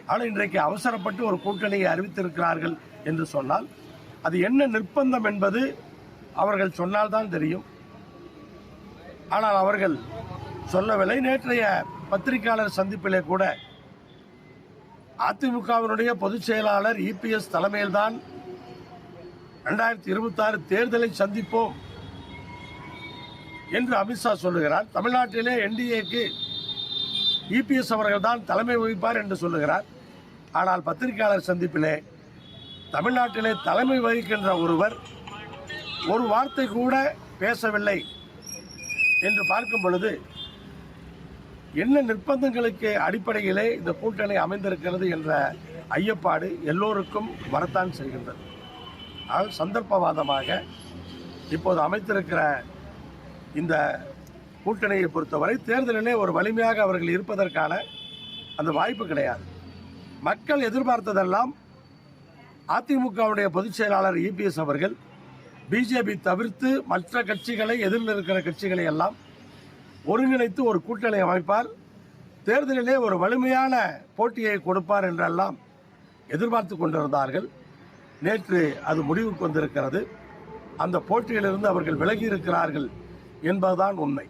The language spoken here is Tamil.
ஆனால் இன்றைக்கு அவசரப்பட்டு ஒரு கூட்டணியை அறிவித்திருக்கிறார்கள் என்று சொன்னால் அது என்ன நிர்பந்தம் என்பது அவர்கள் சொன்னால்தான் தெரியும். ஆனால் அவர்கள் சொல்லவில்லை. நேற்றைய பத்திரிகையாளர் சந்திப்பிலே கூட அதிமுகவினுடைய பொதுச் செயலாளர் இபிஎஸ் தலைமையில்தான் 2026 தேர்தலை சந்திப்போம் என்று அமித்ஷா சொல்லுகிறார். தமிழ்நாட்டிலே என்டிஏக்கு இபிஎஸ் அவர்கள் தான் தலைமை வகிப்பார் என்று சொல்லுகிறார். ஆனால் பத்திரிகையாளர் சந்திப்பிலே தமிழ்நாட்டிலே தலைமை வகிக்கின்ற ஒருவர் ஒரு வார்த்தை கூட பேசவில்லை என்று பார்க்கும் பொழுது என்ன நிர்பந்தங்களுக்கு அடிப்படையிலே இந்த கூட்டணி அமைந்திருக்கிறது என்ற ஐயப்பாடு எல்லோருக்கும் வரத்தான் செய்கின்றது. ஆனால் சந்தர்ப்பவாதமாக இப்போது அமைத்திருக்கிற இந்த கூட்டணியை பொறுத்தவரை தேர்தலிலே ஒரு வலிமையாக அவர்கள் இருப்பதற்கான அந்த வாய்ப்பு கிடையாது. மக்கள் எதிர்பார்த்ததெல்லாம் அதிமுகவுடைய பொதுச் செயலாளர் இபிஎஸ் அவர்கள் பிஜேபி தவிர்த்து மற்ற கட்சிகளை, எதிரில் இருக்கிற கட்சிகளை எல்லாம் ஒருங்கிணைத்து ஒரு கூட்டணி அமைப்பார், தேர்தலிலே ஒரு வலிமையான போட்டியை கொடுப்பார் என்றெல்லாம் எதிர்பார்த்து கொண்டிருந்தார்கள். நேற்று அது முடிவுக்கு வந்திருக்கிறது. அந்த போட்டியிலிருந்து அவர்கள் விலகி இருக்கிறார்கள் என்பதுதான் உண்மை.